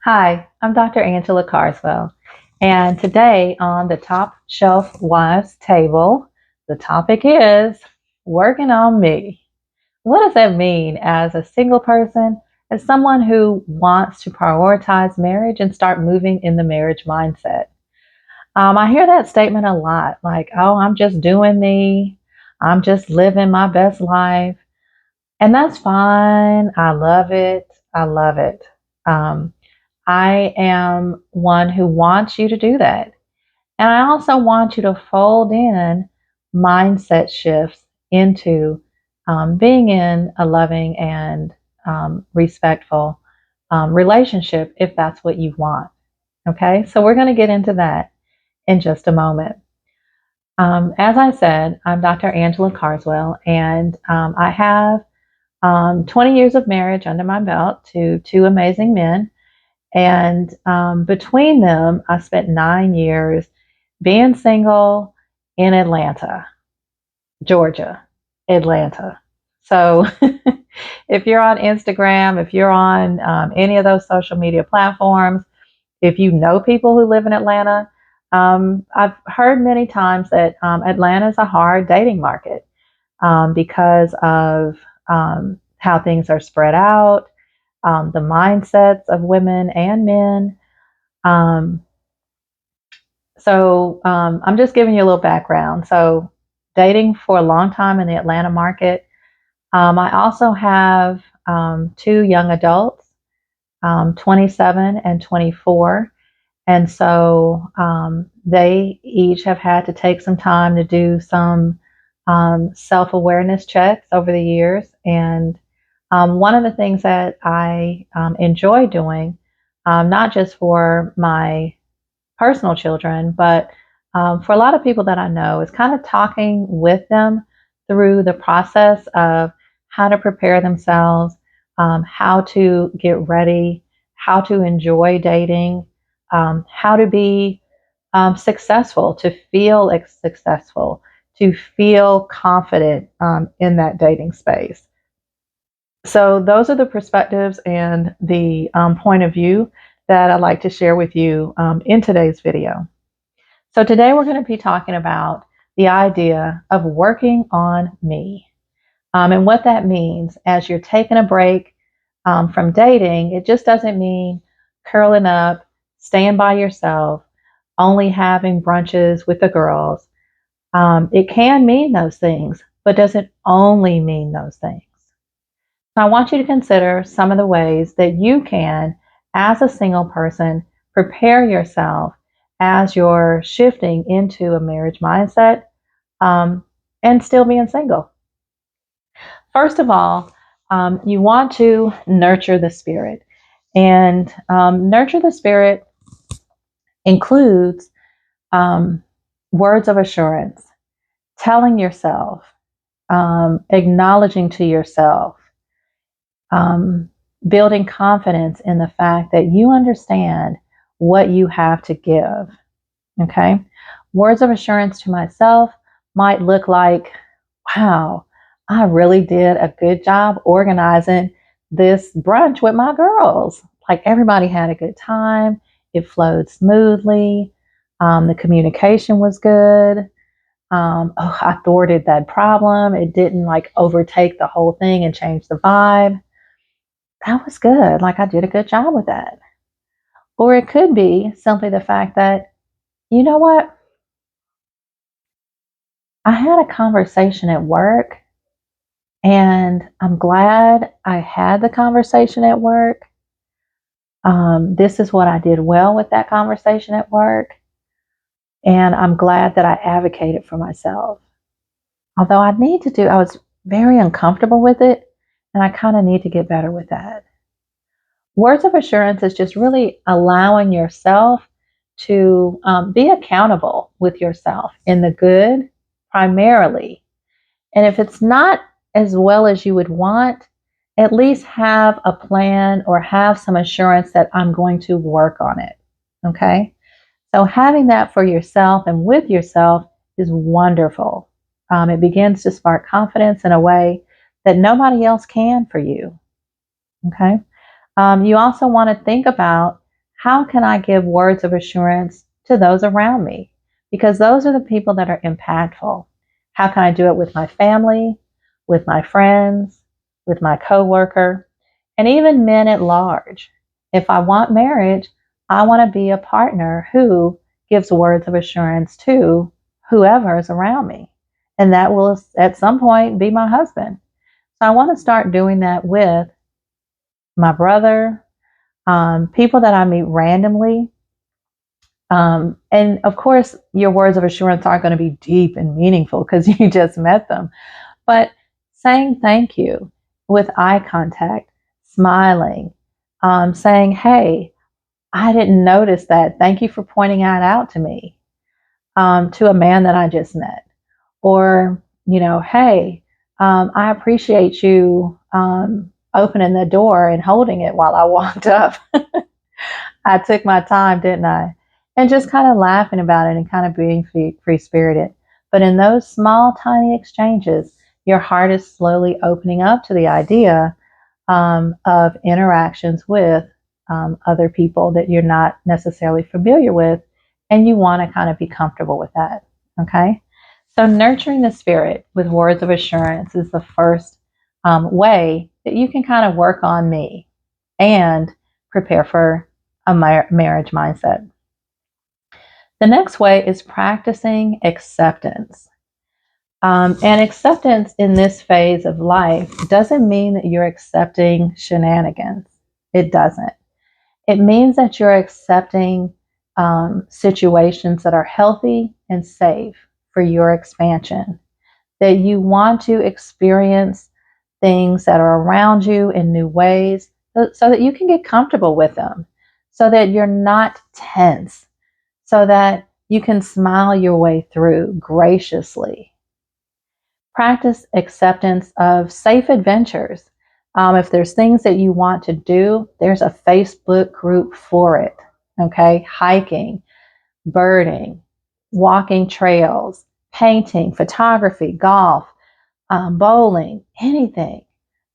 Hi, I'm Dr. Angela Carswell, and today on the Top Shelf Wives table, the topic is working on me. What does that mean as a single person, as someone who wants to prioritize marriage and start moving in the marriage mindset? I hear that statement a lot, like, oh, I'm just doing me, I'm just living my best life. And that's fine. I love it. I love it. Um, I am one who wants you to do that. And I also want you to fold in mindset shifts into being in a loving and respectful relationship if that's what you want. Okay, so we're going to get into that in just a moment. As I said, I'm Dr. Angela Carswell, and I have 20 years of marriage under my belt to two amazing men. And between them, I spent 9 years being single in Atlanta, Georgia, Atlanta. So if you're on Instagram, if you're on any of those social media platforms, if you know people who live in Atlanta, I've heard many times that Atlanta is a hard dating market because of how things are spread out, the mindsets of women and men. Um, I'm just giving you a little background. So, dating for a long time in the Atlanta market. I also have two young adults, 27 and 24. And so they each have had to take some time to do some self awareness checks over the years. And one of the things that I enjoy doing, not just for my personal children, but for a lot of people that I know, is kind of talking with them through the process of how to prepare themselves, how to get ready, how to enjoy dating, how to be successful, to feel successful, to feel confident in that dating space. So, those are the perspectives and the point of view that I'd like to share with you in today's video. So, today we're going to be talking about the idea of working on me. And what that means as you're taking a break from dating, it just doesn't mean curling up, staying by yourself, only having brunches with the girls. It can mean those things, but doesn't only mean those things. So I want you to consider some of the ways that you can, as a single person, prepare yourself as you're shifting into a marriage mindset and still being single. First of all, you want to nurture the spirit. And nurture the spirit includes words of assurance, telling yourself, acknowledging to yourself, um, building confidence in the fact that you understand what you have to give. Okay. Words of assurance to myself might look like, wow, I really did a good job organizing this brunch with my girls. Like everybody had a good time. It flowed smoothly. The communication was good. I thwarted that problem. It didn't like overtake the whole thing and change the vibe. That was good. Like I did a good job with that. Or it could be simply the fact that, you know what? I had a conversation at work and I'm glad I had the conversation at work. This is what I did well with that conversation at work. And I'm glad that I advocated for myself. Although I was very uncomfortable with it and I kind of need to get better with that. Words of assurance is just really allowing yourself to be accountable with yourself in the good primarily. And if it's not as well as you would want, at least have a plan or have some assurance that I'm going to work on it. Okay. So having that for yourself and with yourself is wonderful. It begins to spark confidence in a way that nobody else can for you. Okay. You also want to think about how can I give words of assurance to those around me? Because those are the people that are impactful. How can I do it with my family, with my friends, with my coworker, and even men at large? If I want marriage, I want to be a partner who gives words of assurance to whoever is around me. And that will at some point be my husband. So I want to start doing that with my brother, people that I meet randomly. And of course, your words of assurance aren't going to be deep and meaningful because you just met them. But saying thank you with eye contact, smiling, saying, hey, I didn't notice that. Thank you for pointing that out to me, to a man that I just met. Or, hey, I appreciate you opening the door and holding it while I walked up. I took my time, didn't I? And just kind of laughing about it and kind of being free spirited. But in those small, tiny exchanges, your heart is slowly opening up to the idea of interactions with other people that you're not necessarily familiar with, and you want to kind of be comfortable with that. Okay? So, nurturing the spirit with words of assurance is the first way that you can kind of work on me and prepare for a marriage mindset. The next way is practicing acceptance. And acceptance in this phase of life doesn't mean that you're accepting shenanigans. It doesn't. It means that you're accepting situations that are healthy and safe for your expansion, that you want to experience things that are around you in new ways so that you can get comfortable with them, so that you're not tense, so that you can smile your way through graciously. Practice acceptance of safe adventures. If there's things that you want to do, there's a Facebook group for it. Okay, hiking, birding, walking trails, painting, photography, golf, bowling, anything.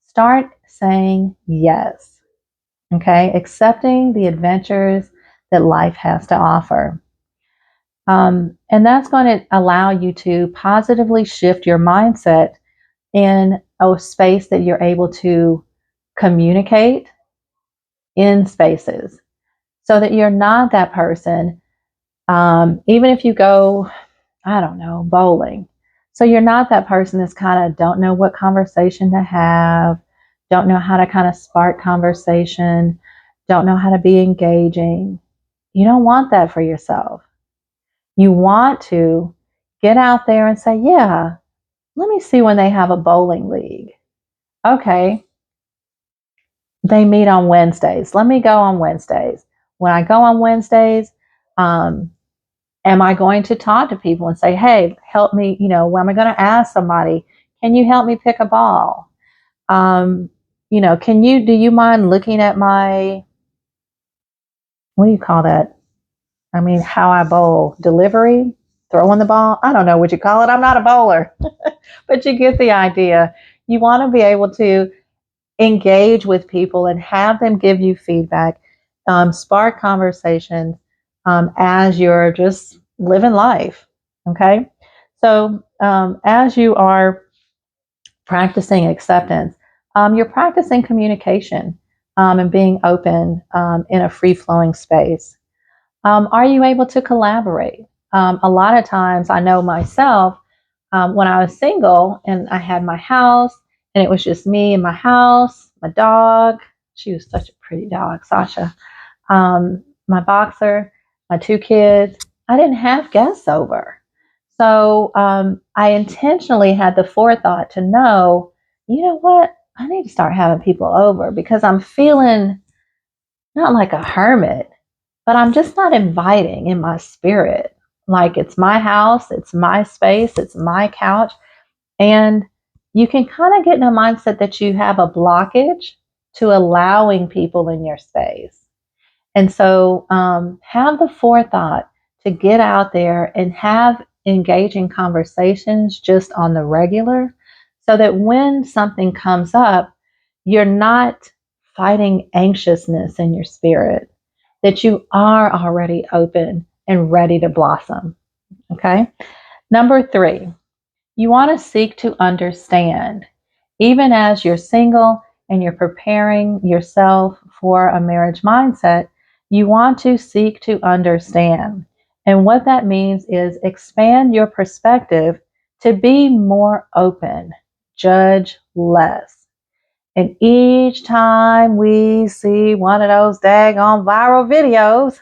Start saying yes. Okay, accepting the adventures that life has to offer. And that's going to allow you to positively shift your mindset in a space that you're able to communicate in spaces so that you're not that person, even if you go, I don't know, bowling. So you're not that person that's kind of don't know what conversation to have, don't know how to kind of spark conversation, don't know how to be engaging. You don't want that for yourself. You want to get out there and say, yeah, let me see when they have a bowling league. Okay, they meet on Wednesdays. Let me go on Wednesdays. When I go on Wednesdays, am I going to talk to people and say, hey, help me, am I going to ask somebody, can you help me pick a ball? Do you mind looking at my, what do you call that? I mean, how I bowl, delivery, throwing the ball. I don't know what you call it. I'm not a bowler, but you get the idea. You want to be able to engage with people and have them give you feedback, spark conversations as you're just living life. Okay. So as you are practicing acceptance, you're practicing communication and being open in a free flowing space. Are you able to collaborate? A lot of times, I know myself, when I was single and I had my house and it was just me and my house, my dog. She was such a pretty dog, Sasha. My boxer, my 2 kids. I didn't have guests over. So I intentionally had the forethought to know, you know what? I need to start having people over because I'm feeling not like a hermit, but I'm just not inviting in my spirit. Like it's my house, it's my space, it's my couch. And you can kind of get in a mindset that you have a blockage to allowing people in your space. And so have the forethought to get out there and have engaging conversations just on the regular so that when something comes up, you're not fighting anxiousness in your spirit. that you are already open and ready to blossom. Okay. Number 3, you want to seek to understand. Even as you're single and you're preparing yourself for a marriage mindset, you want to seek to understand. And what that means is expand your perspective to be more open, judge less. And each time we see one of those daggone viral videos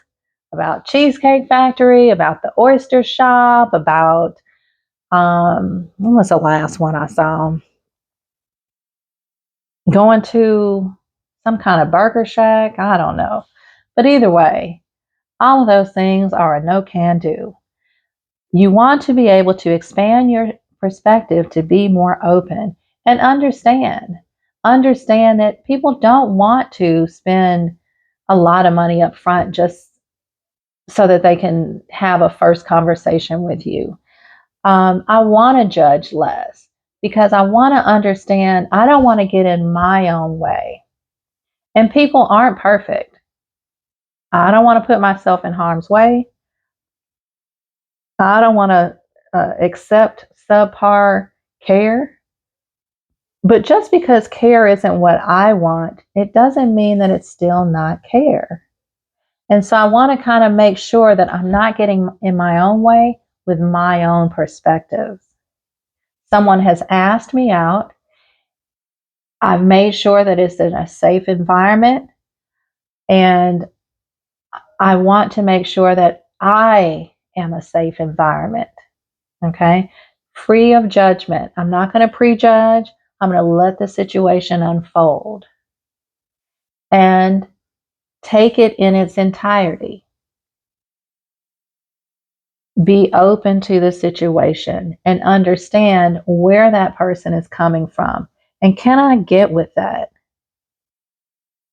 about Cheesecake Factory, about the oyster shop, about what was the last one I saw? Going to some kind of burger shack. I don't know. But either way, all of those things are a no can do. You want to be able to expand your perspective to be more open and understand. Understand that people don't want to spend a lot of money up front just so that they can have a first conversation with you. I want to judge less because I want to understand. I don't want to get in my own way. And people aren't perfect. I don't want to put myself in harm's way. I don't want to accept subpar care. But just because care isn't what I want, it doesn't mean that it's still not care. And so I want to kind of make sure that I'm not getting in my own way with my own perspectives. Someone has asked me out. I've made sure that it's in a safe environment. And I want to make sure that I am a safe environment. Okay. Free of judgment. I'm not going to prejudge. I'm going to let the situation unfold and take it in its entirety. Be open to the situation and understand where that person is coming from. And can I get with that?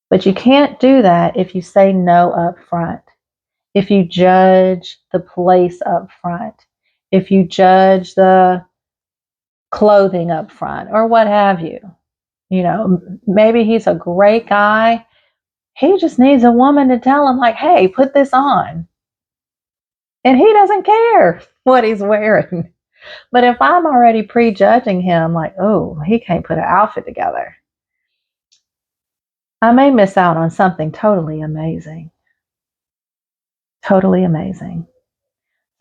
But you can't do that if you say no up front. If you judge the place up front, if you judge the clothing up front or what have you. You know, maybe he's a great guy. He just needs a woman to tell him, like, hey, put this on. And he doesn't care what he's wearing. But if I'm already prejudging him, like, oh, he can't put an outfit together, I may miss out on something totally amazing. Totally amazing.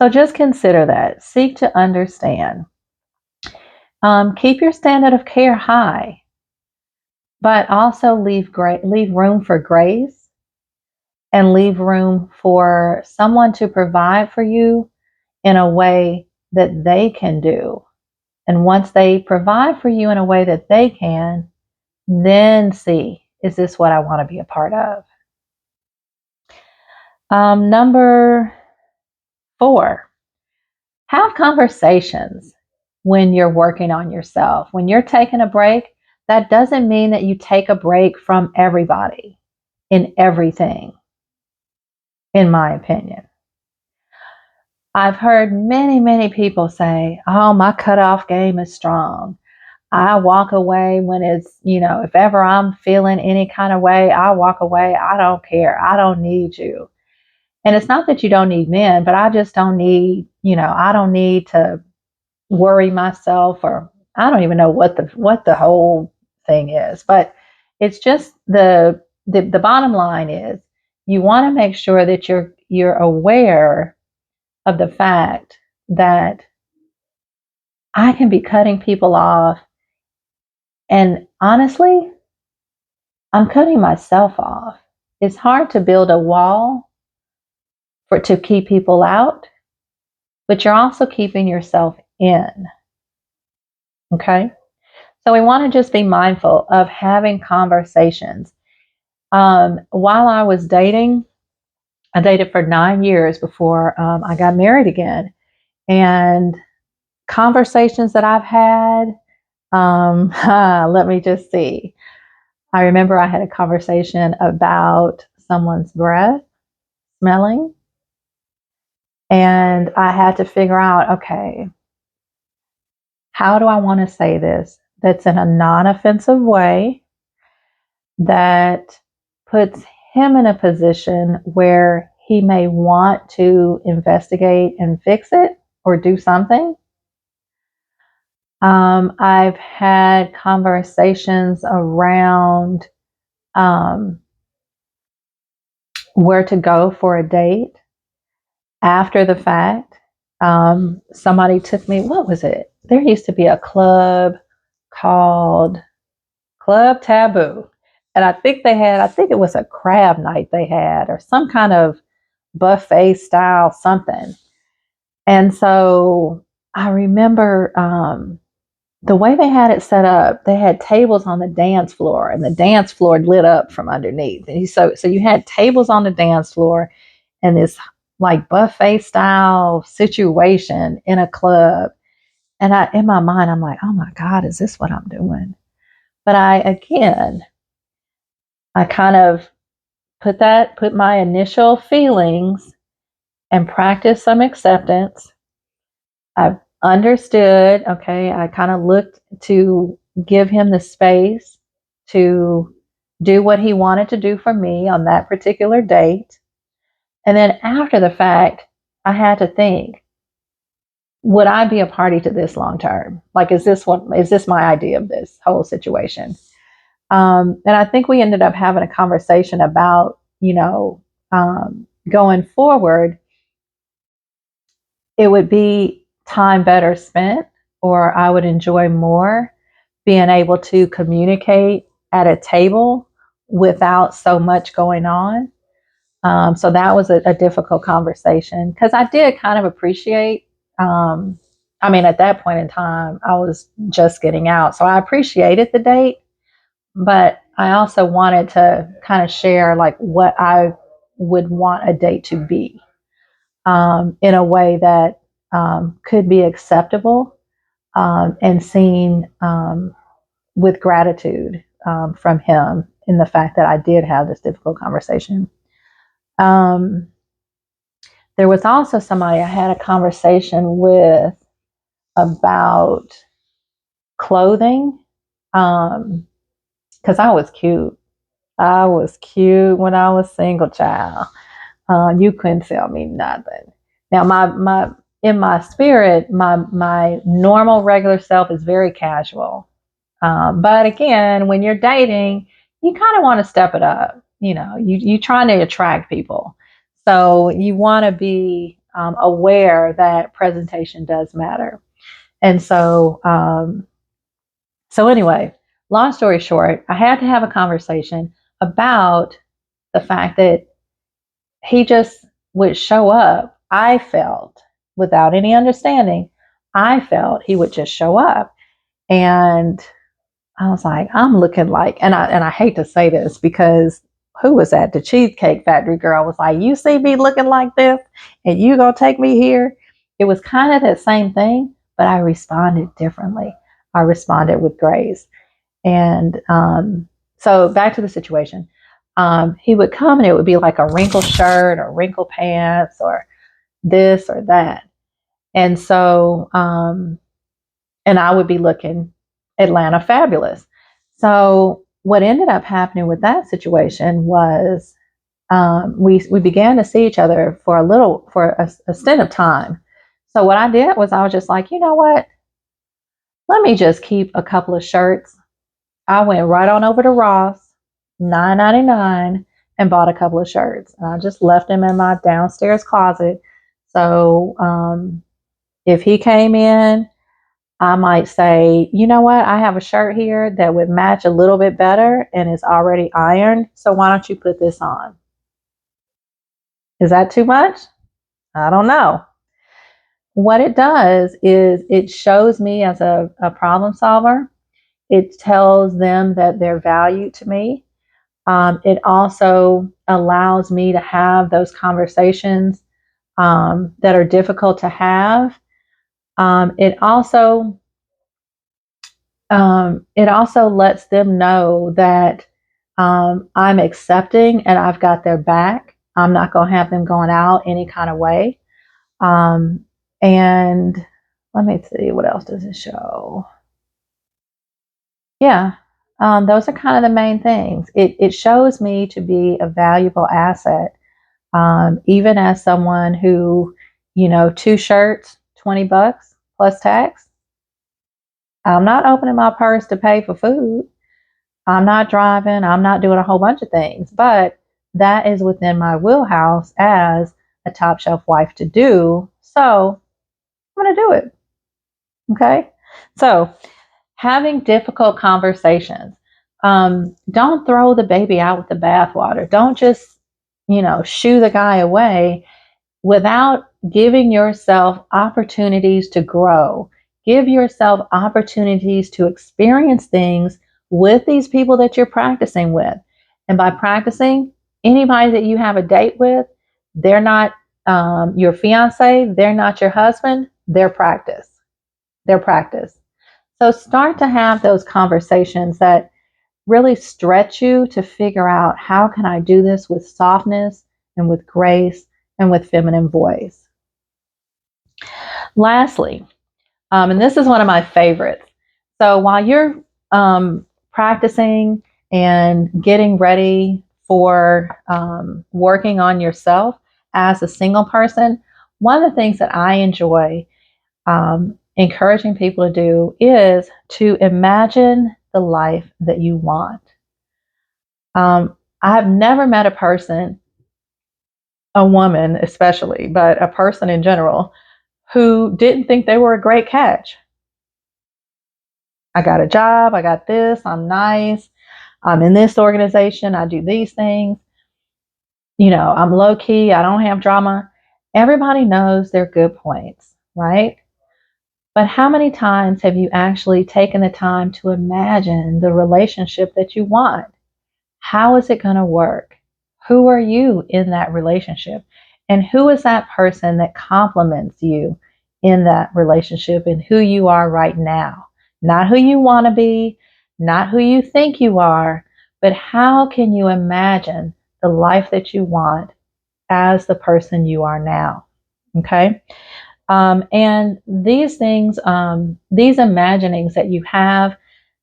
So just consider that. Seek to understand. Keep your standard of care high, but also leave room for grace and leave room for someone to provide for you in a way that they can do. And once they provide for you in a way that they can, then see, is this what I want to be a part of? Number 4, have conversations when you're working on yourself. When you're taking a break, that doesn't mean that you take a break from everybody in everything, in my opinion. I've heard many, many people say, oh, my cutoff game is strong. I walk away when it's, if ever I'm feeling any kind of way, I walk away. I don't care. I don't need you. And it's not that you don't need men, but I just don't need, I don't need to worry myself, or I don't even know what the whole thing is. But it's just the bottom line is you want to make sure that you're aware of the fact that I can be cutting people off, and honestly, I'm cutting myself off. It's hard to build a wall to keep people out, but you're also keeping yourself in. Okay? So we want to just be mindful of having conversations. While I was dating, I dated for 9 years before I got married again. And conversations that I've had, let me just see. I remember I had a conversation about someone's breath smelling. And I had to figure out, okay, how do I want to say this that's in a non-offensive way, that puts him in a position where he may want to investigate and fix it or do something. I've had conversations around um, where to go for a date after the fact. Somebody took me, what was it? There used to be a club called Club Taboo. And I think it was a crab night they had, or some kind of buffet style something. And so I remember the way they had it set up, they had tables on the dance floor, and the dance floor lit up from underneath. And so you had tables on the dance floor and this like buffet style situation in a club. And in my mind, I'm like, oh my God, is this what I'm doing? But I kind of put my initial feelings and practiced some acceptance. I understood, okay, I kind of looked to give him the space to do what he wanted to do for me on that particular date. And then after the fact, I had to think, would I be a party to this long term? Like, is this my idea of this whole situation? And I think we ended up having a conversation about, going forward, it would be time better spent, or I would enjoy more being able to communicate at a table without so much going on. So that was a difficult conversation because I did kind of appreciate. I mean, at that point in time, I was just getting out, so I appreciated the date, but I also wanted to kind of share like what I would want a date to be, in a way that could be acceptable, and seen with gratitude from him in the fact that I did have this difficult conversation. Um, there was also somebody I had a conversation with about clothing, because I was cute. I was cute when I was single, child. You couldn't tell me nothing. Now, my in my spirit, my normal regular self is very casual. But again, when you're dating, you kind of want to step it up. You trying to attract people, so you want to be aware that presentation does matter. And so anyway, long story short, I had to have a conversation about the fact that he just would show up. I felt, without any understanding, I felt he would just show up. And I was like, I'm looking like, and I hate to say this because who was that? The Cheesecake Factory girl was like, you see me looking like this and you gonna take me here? It was kind of that same thing, but I responded differently. I responded with grace. And so back to the situation. He would come and it would be like a wrinkled shirt or wrinkled pants or this or that. And so, and I would be looking Atlanta fabulous. So what ended up happening with that situation was, we began to see each other for a stint of time. So what I did was I was just like, you know what? Let me just keep a couple of shirts. I went right on over to Ross, $9.99, and bought a couple of shirts. And I just left them in my downstairs closet. So if he came in, I might say, you know what, I have a shirt here that would match a little bit better and is already ironed. So why don't you put this on? Is that too much? I don't know. What it does is it shows me as a problem solver. It tells them that they're valued to me. It also allows me to have those conversations that are difficult to have. It also lets them know that I'm accepting and I've got their back. I'm not going to have them going out any kind of way. And let me see, what else does it show? Yeah. Those are kind of the main things. It shows me to be a valuable asset, even as someone who, 2 shirts, $20 plus tax. I'm not opening my purse to pay for food. I'm not driving. I'm not doing a whole bunch of things, but that is within my wheelhouse as a top shelf wife to do. So I'm going to do it. Okay. So having difficult conversations. Don't throw the baby out with the bathwater. Don't just, shoo the guy away without giving yourself opportunities to grow. Give yourself opportunities to experience things with these people that you're practicing with. And by practicing, anybody that you have a date with, they're not your fiance, they're not your husband, they're practice. They're practice. So start to have those conversations that really stretch you to figure out, how can I do this with softness and with grace and with feminine voice. Lastly, and this is one of my favorites. So while you're practicing and getting ready for working on yourself as a single person, one of the things that I enjoy encouraging people to do is to imagine the life that you want. I have never met a person, a woman especially, but a person in general, who didn't think they were a great catch. I got a job, I got this, I'm nice, I'm in this organization, I do these things, I'm low key, I don't have drama. Everybody knows their good points, right? But how many times have you actually taken the time to imagine the relationship that you want? How is it going to work? Who are you in that relationship? And who is that person that complements you in that relationship and who you are right now? Not who you want to be, not who you think you are, but how can you imagine the life that you want as the person you are now? Okay. And these things, these imaginings that you have,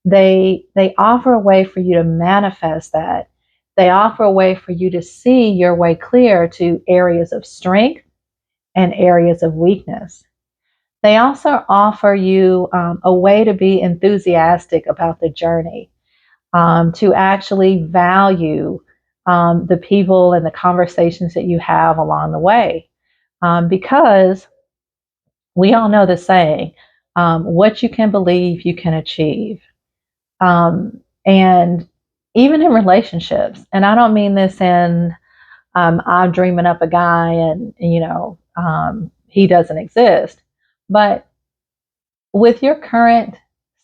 they offer a way for you to manifest that. They offer a way for you to see your way clear to areas of strength and areas of weakness. They also offer you a way to be enthusiastic about the journey, to actually value the people and the conversations that you have along the way. Because we all know the saying, what you can believe, you can achieve. And even in relationships, and I don't mean this in, I'm dreaming up a guy and, he doesn't exist. But with your current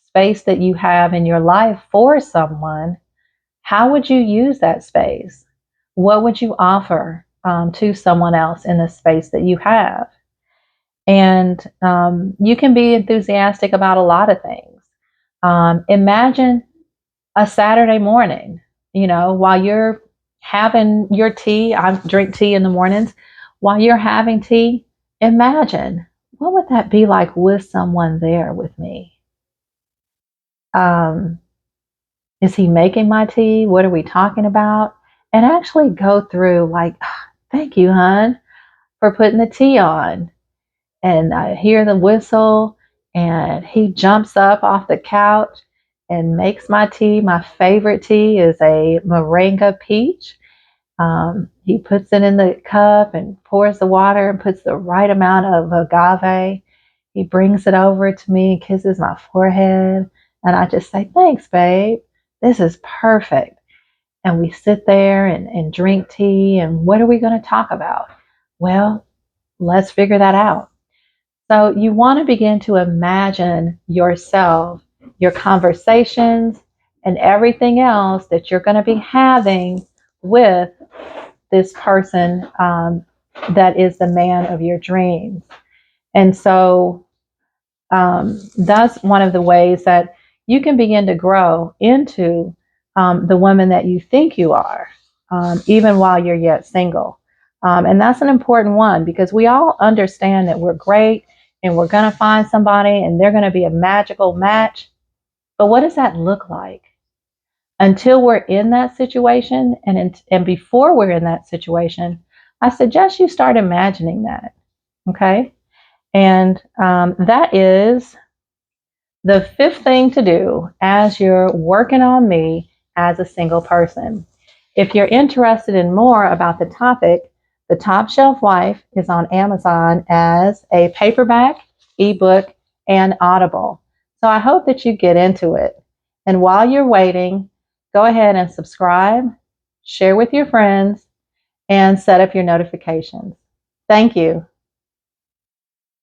space that you have in your life for someone, how would you use that space? What would you offer to someone else in the space that you have? And you can be enthusiastic about a lot of things. Imagine a Saturday morning, while you're having your tea. I drink tea in the mornings. While you're having tea, imagine, what would that be like with someone there with me? Um, is he making my tea? What are we talking about? And actually go through, like, thank you, hon, for putting the tea on. And I hear the whistle, and he jumps up off the couch and makes my tea. My favorite tea is a moringa peach. He puts it in the cup and pours the water and puts the right amount of agave. He brings it over to me, kisses my forehead, and I just say, thanks, babe. This is perfect. And we sit there and drink tea. And what are we going to talk about? Well, let's figure that out. So you want to begin to imagine yourself, your conversations, and everything else that you're going to be having with this person that is the man of your dreams. And so that's one of the ways that you can begin to grow into the woman that you think you are, even while you're yet single. And that's an important one, because we all understand that we're great and we're going to find somebody and they're going to be a magical match. But what does that look like? Until we're in that situation, and before we're in that situation, I suggest you start imagining that. Okay? And that is the fifth thing to do as you're working on me as a single person. If you're interested in more about the topic, The Top Shelf Wife is on Amazon as a paperback, ebook, and Audible. So I hope that you get into it. And while you're waiting, go ahead and subscribe, share with your friends, and set up your notifications. Thank you.